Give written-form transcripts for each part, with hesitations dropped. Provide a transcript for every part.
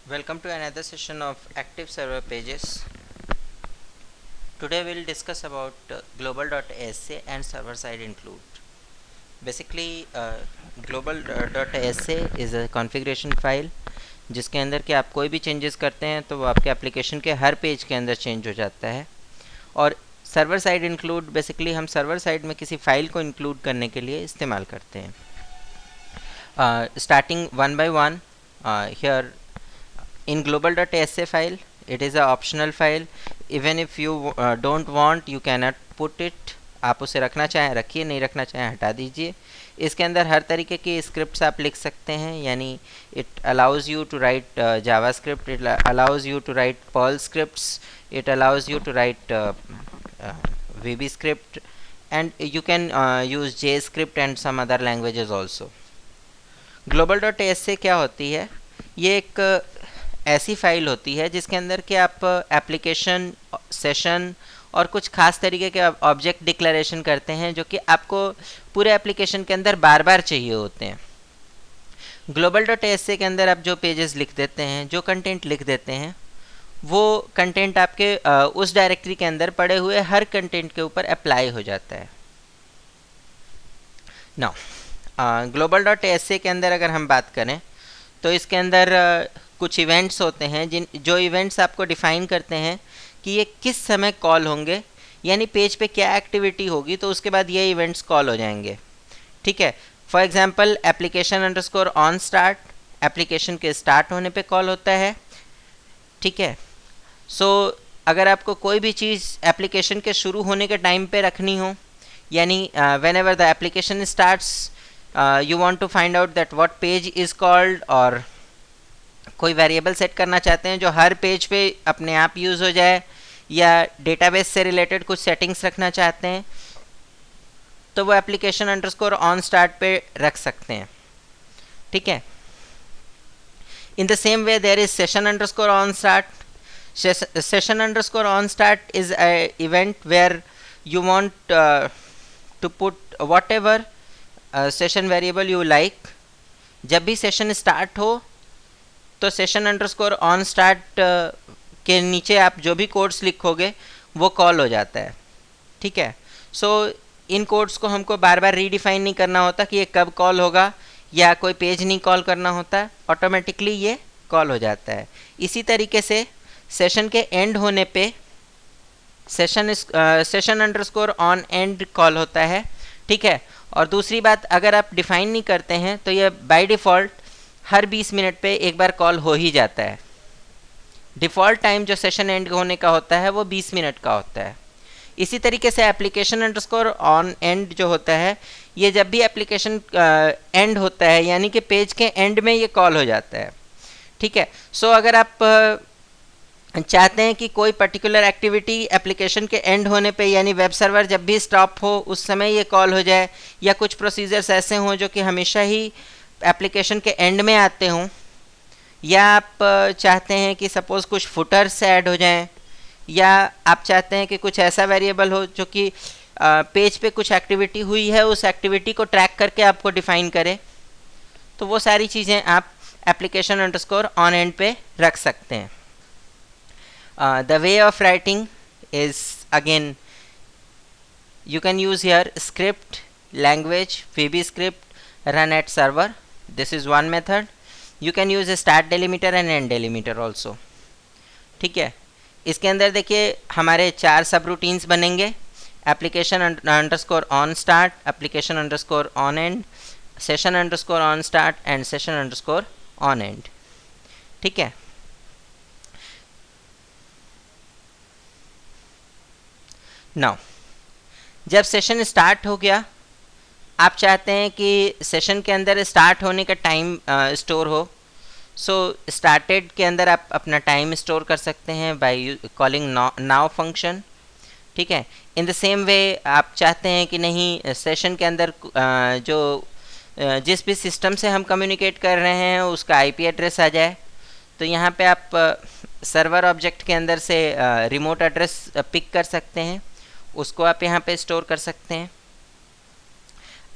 Welcome to another session of Active Server Pages. Today we'll discuss about global.asa and server-side include. Basically, global.asa is a configuration file जिसके अंदर कि आप कोई भी changes करते हैं तो वो आपके एप्लीकेशन के हर पेज के अंदर चेंज हो जाता है। और सर्वर साइड इंक्लूड बेसिकली हम सर्वर साइड में किसी फाइल को इंक्लूड करने के लिए इस्तेमाल करते हैं। Starting one by one, here in global.asa file, it is a optional file. Even if you don't want, you cannot put it. आप उसे रखना चाहें रखिए, नहीं रखना चाहें हटा दीजिए। इसके अंदर हर तरीके की स्क्रिप्ट्स आप लिख सकते हैं, यानी it allows you to write JavaScript, it allows you to write Perl scripts, it allows you to write VB script, and you can use JScript and some other languages also. global.asa क्या होती है? ये एक ऐसी file होती है जिसके अंदर कि आप एप्लीकेशन, सेशन और कुछ खास तरीके के ऑब्जेक्ट डिक्लेरेशन करते हैं जो कि आपको पूरे एप्लीकेशन के अंदर बार बार चाहिए होते हैं। global.asa के अंदर आप जो पेजेस लिख देते हैं, जो कंटेंट लिख देते हैं, वो कंटेंट आपके उस डायरेक्टरी के अंदर पड़े हुए हर कंटेंट के ऊपर अप्लाई हो जाता है। नाउ global.asa के अंदर अगर हम बात करें तो इसके अंदर कुछ इवेंट्स होते हैं जो इवेंट्स आपको डिफ़ाइन करते हैं कि ये किस समय कॉल होंगे, यानी पेज पे क्या एक्टिविटी होगी तो उसके बाद ये इवेंट्स कॉल हो जाएंगे। ठीक है, for example application underscore on start application के स्टार्ट होने पे कॉल होता है। ठीक है, सो अगर आपको कोई भी चीज़ एप्लीकेशन के शुरू होने के टाइम पे रखनी हो, यानी whenever the application starts you want to find out that what page is called, और कोई वेरिएबल सेट करना चाहते हैं जो हर पेज पे अपने आप यूज़ हो जाए, या डेटाबेस से रिलेटेड कुछ सेटिंग्स रखना चाहते हैं, तो वो एप्लीकेशन अंडरस्कोर ऑन स्टार्ट पे रख सकते हैं। ठीक है, in the same way there is session underscore on start. Session underscore on start is a event where you want to put whatever session variable you like. जब भी session start हो तो सेशन अंडरस्कोर ऑन स्टार्ट के नीचे आप जो भी codes लिखोगे वो कॉल हो जाता है। ठीक है, सो इन कोड्स को हमको बार बार रीडिफाइन नहीं करना होता कि ये कब कॉल होगा, या कोई पेज नहीं कॉल करना होता, ऑटोमेटिकली ये कॉल हो जाता है। इसी तरीके से सेशन के एंड होने पे session underscore on and call होता है। ठीक है, और दूसरी बात, अगर आप डिफाइन नहीं करते हैं तो ये बाय डिफ़ॉल्ट हर 20 मिनट पे एक बार कॉल हो ही जाता है। डिफ़ॉल्ट टाइम जो सेशन एंड होने का होता है वो 20 मिनट का होता है। इसी तरीके से एप्लीकेशन अंडरस्कोर ऑन एंड जो होता है, ये जब भी एप्लीकेशन एंड होता है यानी कि पेज के एंड में ये कॉल हो जाता है। ठीक है, सो अगर आप चाहते हैं कि कोई पर्टिकुलर एक्टिविटी एप्लीकेशन के एंड होने पे, यानी वेब सर्वर जब भी स्टॉप हो उस समय ये कॉल हो जाए, या कुछ प्रोसीजर्स ऐसे हों जो कि हमेशा ही एप्लीकेशन के एंड में आते हों, या आप चाहते हैं कि सपोज़ कुछ फुटर्स ऐड हो जाएं, या आप चाहते हैं कि कुछ ऐसा वेरिएबल हो जो कि पेज पे कुछ एक्टिविटी हुई है उस एक्टिविटी को ट्रैक करके आपको डिफ़ाइन करे, तो वो सारी चीज़ें आप एप्लीकेशन अंडरस्कोर ऑन एंड पे रख सकते हैं। The way of writing is, again, you can use here script, language, VB script, run at server. This is one method. You can use a start delimiter and end delimiter also. ठीक है, इसके अंदर देखिए हमारे 4 सब routines बनेंगे: application underscore on start, application underscore on and, session underscore on start and session underscore on and. ठीक है, नाउ जब सेशन स्टार्ट हो गया, आप चाहते हैं कि सेशन के अंदर स्टार्ट होने का टाइम स्टोर हो, सो स्टार्टेड के अंदर आप अपना टाइम स्टोर कर सकते हैं बाय कॉलिंग नाउ फंक्शन। ठीक है, इन द सेम वे आप चाहते हैं कि नहीं सेशन के अंदर जिस भी सिस्टम से हम कम्युनिकेट कर रहे हैं उसका IP एड्रेस आ जाए, तो यहाँ पे आप सर्वर ऑब्जेक्ट के अंदर से रिमोट एड्रेस पिक कर सकते हैं, उसको आप यहाँ पे स्टोर कर सकते हैं।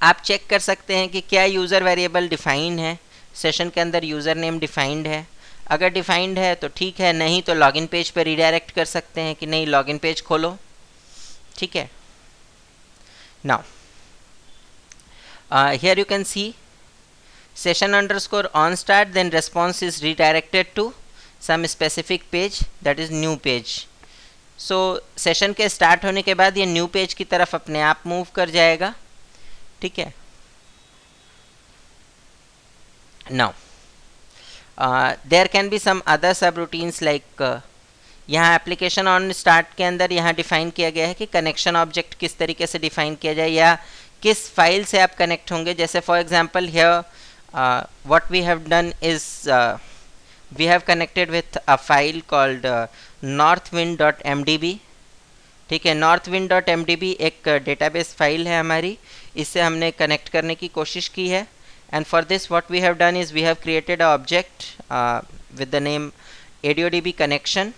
आप चेक कर सकते हैं कि क्या यूज़र वेरिएबल डिफ़ाइन है, सेशन के अंदर यूज़र नेम डिफ़ाइंड है। अगर डिफाइंड है तो ठीक है, नहीं तो लॉगिन पेज पर रीडायरेक्ट कर सकते हैं कि नहीं लॉगिन पेज खोलो, ठीक है। Now here you can see session underscore on start, then response is redirected to some specific page, that is new page. so session के start होने के बाद ये new page की तरफ अपने आप move कर जाएगा, ठीक है। now there can be some other subroutines like यहाँ एप्लीकेशन ऑन स्टार्ट के अंदर यहाँ डिफाइन किया गया है कि कनेक्शन ऑब्जेक्ट किस तरीके से डिफाइन किया जाए या किस फाइल से आप कनेक्ट होंगे। जैसे for example here what we have done is we have connected with a file called northwind.mdb, ठीक है। northwind.mdb एक डेटाबेस फाइल है हमारी, इससे हमने कनेक्ट करने की कोशिश की है। and for this what we have done is we have created a object with the name ADODB connection।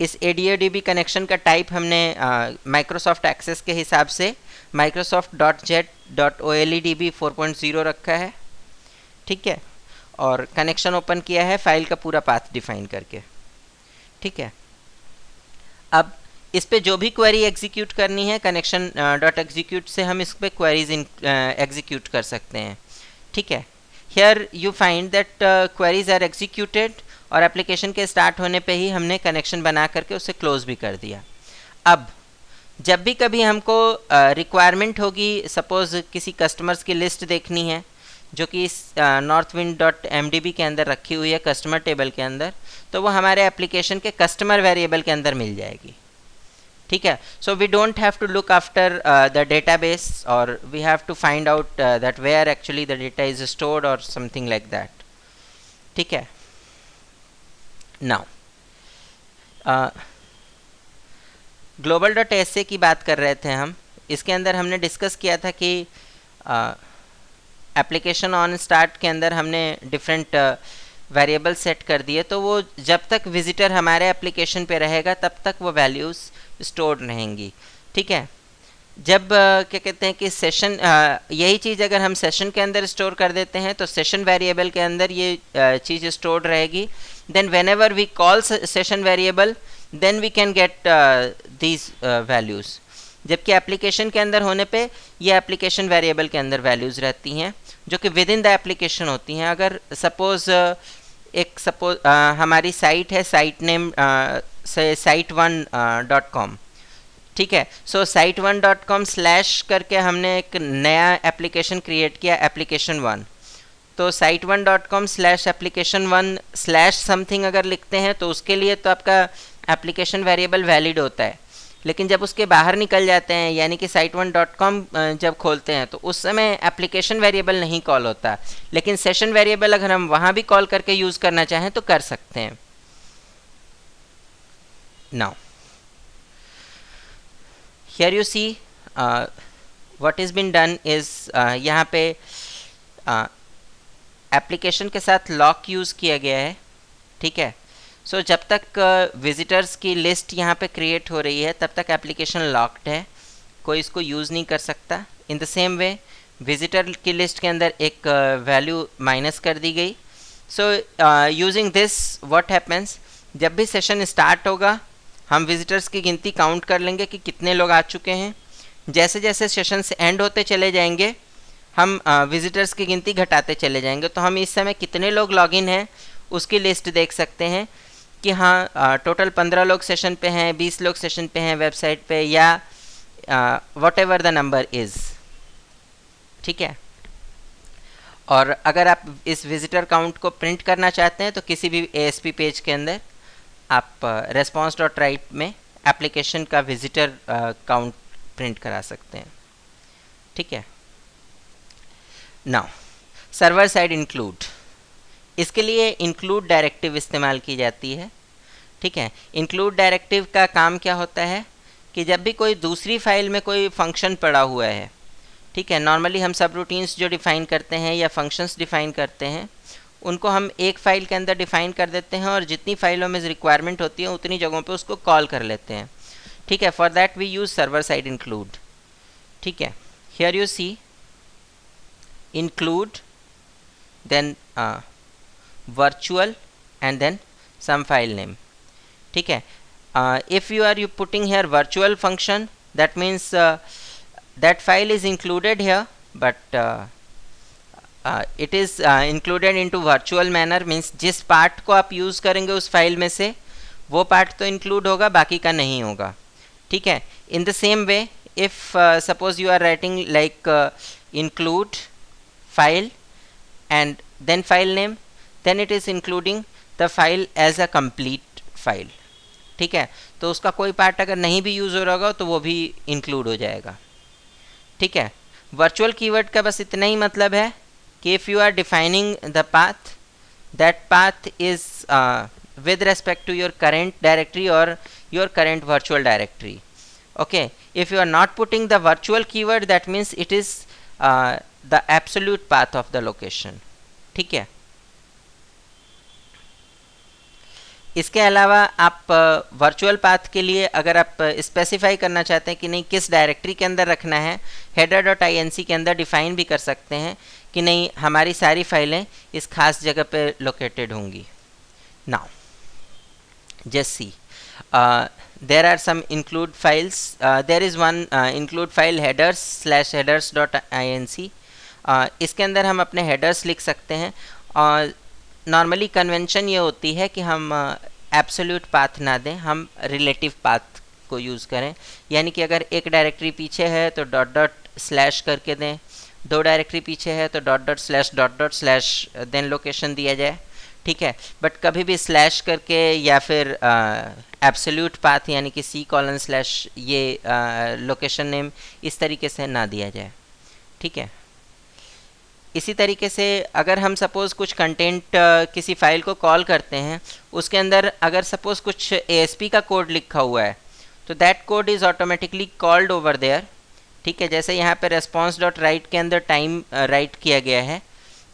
इस ADODB कनेक्शन का टाइप हमने माइक्रोसॉफ्ट एक्सेस के हिसाब से microsoft.jet.oledb 4.0 रखा है, ठीक है। और कनेक्शन ओपन किया है फाइल का पूरा पाथ डिफाइन करके, ठीक है। अब इस पे जो भी क्वेरी एग्जीक्यूट करनी है कनेक्शन डॉट एग्जीक्यूट से हम इस पे क्वेरीज एग्जीक्यूट कर सकते हैं, ठीक है। Here you find that queries are executed और एप्लीकेशन के स्टार्ट होने पे ही हमने कनेक्शन बना करके उसे क्लोज भी कर दिया। अब जब भी कभी हमको रिक्वायरमेंट होगी, सपोज़ किसी कस्टमर्स की लिस्ट देखनी है जो कि इस northwind.mdb के अंदर रखी हुई है कस्टमर टेबल के अंदर, तो वो हमारे एप्लीकेशन के कस्टमर वेरिएबल के अंदर मिल जाएगी, ठीक है। So we don't have to look after the database और we have to find out that where actually the data is stored और समथिंग लाइक दैट, ठीक है। नाउ global.sa की बात कर रहे थे हम, इसके अंदर हमने डिस्कस किया था कि एप्लीकेशन ऑन स्टार्ट के अंदर हमने डिफरेंट वेरिएबल सेट कर दिए, तो वो जब तक विजिटर हमारे एप्लीकेशन पे रहेगा तब तक वो वैल्यूज़ स्टोर्ड रहेंगी, ठीक है। जब क्या कहते हैं कि सेशन यही चीज़ अगर हम सेशन के अंदर स्टोर कर देते हैं तो सेशन वेरिएबल के अंदर ये चीज़ स्टोर्ड रहेगी। Then whenever we call session variable then we can get these values, जबकि एप्लीकेशन के अंदर होने पे ये एप्लीकेशन वेरिएबल के अंदर वैल्यूज़ रहती हैं जो कि विद इन द एप्लीकेशन होती हैं। अगर सपोज़ हमारी साइट है, साइट नेम से site1.com, ठीक है। सो site1.com स्लैश करके हमने एक नया एप्लीकेशन क्रिएट किया application1, तो site1.com slash application1 slash something अगर लिखते हैं तो उसके लिए तो आपका एप्लीकेशन वेरिएबल वैलिड होता है, लेकिन जब उसके बाहर निकल जाते हैं यानी कि site1.com जब खोलते हैं तो उस समय एप्लीकेशन वेरिएबल नहीं कॉल होता, लेकिन सेशन वेरिएबल अगर हम वहाँ भी कॉल करके यूज़ करना चाहें तो कर सकते हैं। Now here you see what is been done is यहाँ पे एप्लीकेशन के साथ लॉक यूज़ किया गया है, ठीक है। सो जब तक विजिटर्स की लिस्ट यहाँ पे क्रिएट हो रही है तब तक एप्लीकेशन लॉक्ड है, कोई इसको यूज़ नहीं कर सकता। इन द सेम वे विजिटर की लिस्ट के अंदर एक वैल्यू माइनस कर दी गई। So using this what happens, जब भी सेशन स्टार्ट होगा हम विजिटर्स की गिनती काउंट कर लेंगे कि कितने लोग आ चुके हैं। जैसे जैसे सेशन से एंड होते चले जाएंगे हम विजिटर्स की गिनती घटाते चले जाएंगे, तो हम इस समय कितने लोग लॉगिन हैं उसकी लिस्ट देख सकते हैं कि हाँ टोटल 15 लोग सेशन पे हैं, 20 लोग सेशन पे हैं वेबसाइट पे, या what ever the number is, ठीक है। और अगर आप इस विजिटर काउंट को प्रिंट करना चाहते हैं तो किसी भी ASP पेज के अंदर आप response.write में एप्लीकेशन का विजिटर काउंट प्रिंट करा सकते हैं, ठीक है। नाउ सर्वर साइड इंक्लूड, इसके लिए इंक्लूड डायरेक्टिव इस्तेमाल की जाती है, ठीक है। इंक्लूड डायरेक्टिव का काम क्या होता है कि जब भी कोई दूसरी फाइल में कोई फंक्शन पड़ा हुआ है, ठीक है, नॉर्मली हम सब रूटीन्स जो डिफ़ाइन करते हैं या फंक्शंस डिफ़ाइन करते हैं उनको हम एक फ़ाइल के अंदर डिफ़ाइन कर देते हैं और जितनी फाइलों में रिक्वायरमेंट होती है उतनी जगहों पे उसको कॉल कर लेते हैं, ठीक है। For that we use server side include, ठीक है। Here you see include, then virtual and then some file name. ठीक है. If you are putting here virtual function, that means that file is included here, but it is included into virtual manner, means जिस part को आप use करेंगे उस file में से वो पार्ट तो इंक्लूड होगा, बाकी का नहीं होगा. ठीक है. In the same way, if suppose you are writing like include file and then file name, then it is including the file as a complete file. ठीक है. तो उसका कोई पार्ट अगर नहीं भी यूज़ हो रहा होगा तो वो भी इंक्लूड हो जाएगा. ठीक है. वर्चुअल कीवर्ड का बस इतना ही मतलब है कि if you are defining the path, that path is with respect to your current directory or your current virtual directory. Okay, if you are not putting the virtual keyword, that means it is the absolute path of the location. ठीक है. इसके अलावा आप virtual path के लिए अगर आप specify करना चाहते हैं कि नहीं किस डायरेक्टरी के अंदर रखना है, header.inc के अंदर डिफाइन भी कर सकते हैं कि नहीं हमारी सारी फाइलें इस खास जगह पे लोकेटेड होंगी. Now just see, there are some include files. There is one include file headers/headers.inc. इसके अंदर हम अपने headers लिख सकते हैं. और नॉर्मली कन्वेंशन ये होती है कि हम एब्सोल्यूट पाथ ना दें, हम रिलेटिव पाथ को यूज़ करें. यानी कि अगर एक डायरेक्टरी पीछे है तो डॉट डॉट स्लैश करके दें, दो डायरेक्टरी पीछे है तो dot dot slash then location दिया जाए. ठीक है. बट कभी भी स्लैश करके या फिर एब्सोल्यूट पाथ यानी कि C:/ ये लोकेशन नेम इस तरीके से ना दिया जाए. ठीक है. इसी तरीके से अगर हम सपोज़ कुछ कंटेंट किसी फाइल को कॉल करते हैं, उसके अंदर अगर सपोज़ कुछ ASP का कोड लिखा हुआ है तो that code is automatically called over there. ठीक है. जैसे यहाँ पे response.write के अंदर टाइम राइट किया गया है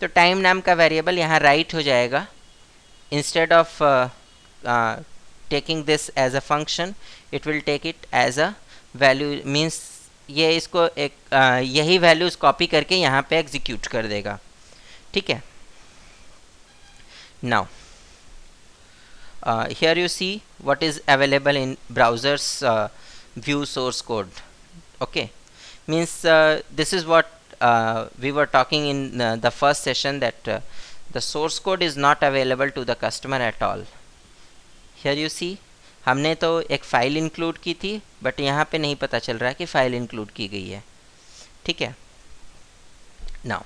तो टाइम नाम का वेरिएबल यहाँ राइट हो जाएगा. Instead of taking this as a function, it will take it as a value, means ये इसको एक यही वैल्यूज़ कॉपी करके यहाँ पे एग्जीक्यूट कर देगा. ठीक है. Now here you see what is available in browsers view source code. Okay, means this is what we were talking in the first session, that the source code is not available to the customer at all. Here you see, हमने तो एक file include की थी but यहाँ पे नहीं पता चल रहा है कि फ़ाइल इंक्लूड की गई है. ठीक है. नाउ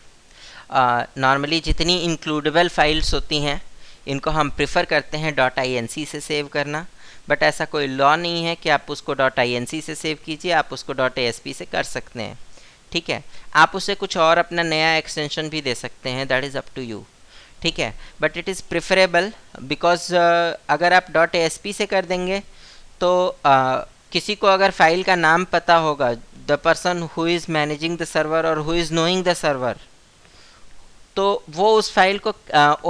नॉर्मली जितनी इंक्लूडेबल फाइल्स होती हैं इनको हम प्रेफर करते हैं .inc से सेव करना, बट ऐसा कोई लॉ नहीं है कि आप उसको .inc से सेव कीजिए, आप उसको .asp से कर सकते हैं. ठीक है. आप उसे कुछ और अपना नया एक्सटेंशन भी दे सकते हैं, that is up to you. ठीक है. But it is preferable because अगर आप .asp से कर देंगे तो किसी को अगर फाइल का नाम पता होगा, the person who is managing the server और who is knowing the server, तो वो उस फाइल को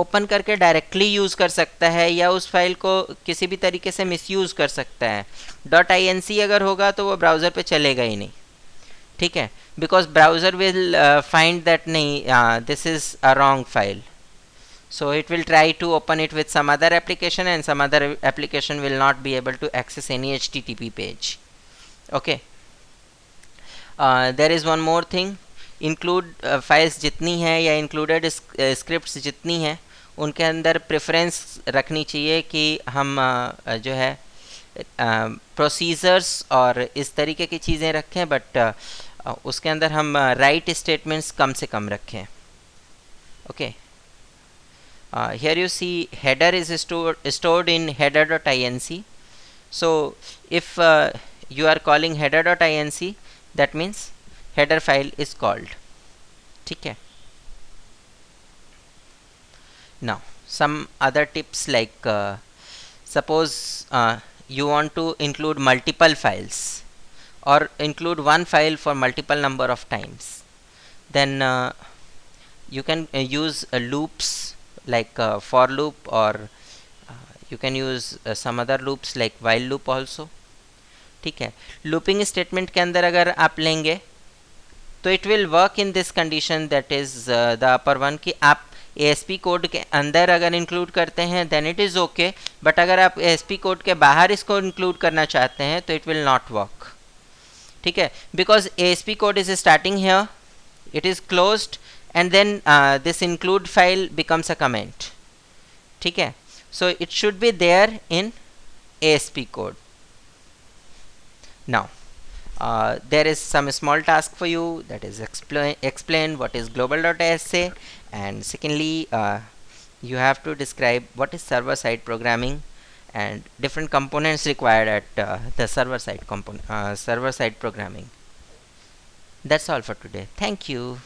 ओपन करके डायरेक्टली यूज़ कर सकता है या उस फाइल को किसी भी तरीके से मिसयूज़ कर सकता है. .inc अगर होगा तो वो ब्राउज़र पे चलेगा ही नहीं. ठीक है. Because browser will find that नहीं, this is a wrong file, so it will try to open it with some other application and some other application will not be able to access any HTTP page. Okay. There is one more thing, include files जितनी हैं या included scripts जितनी हैं उनके अंदर preference रखनी चाहिए कि हम जो है procedures और इस तरीके की चीज़ें रखें, बट उसके अंदर हम write statements कम से कम रखें. Okay. Here you see header is stored in header.inc. So if you are calling header.inc, that means header file is called. ठीक है. Now some other tips, like suppose you want to include multiple files or include one file for multiple number of times, then you can use loops like for loop, or you can use some other loops like while loop also. ठीक है. Looping statement के अंदर अगर आप लेंगे तो it will work in this condition, that is the upper one, कि आप ASP कोड के अंदर अगर इंक्लूड करते हैं then it is okay, but अगर आप ASP कोड के बाहर इसको इंक्लूड करना चाहते हैं तो इट विल नॉट वर्क, ठीक है, because ASP code is starting here, it is closed, and then this include file becomes a comment, ठीक है, so it should be there in ASP code. Now there is some small task for you, that is explain what is global.sa, and secondly you have to describe what is server side programming and different components required at the server side programming. That's all for today. Thank you.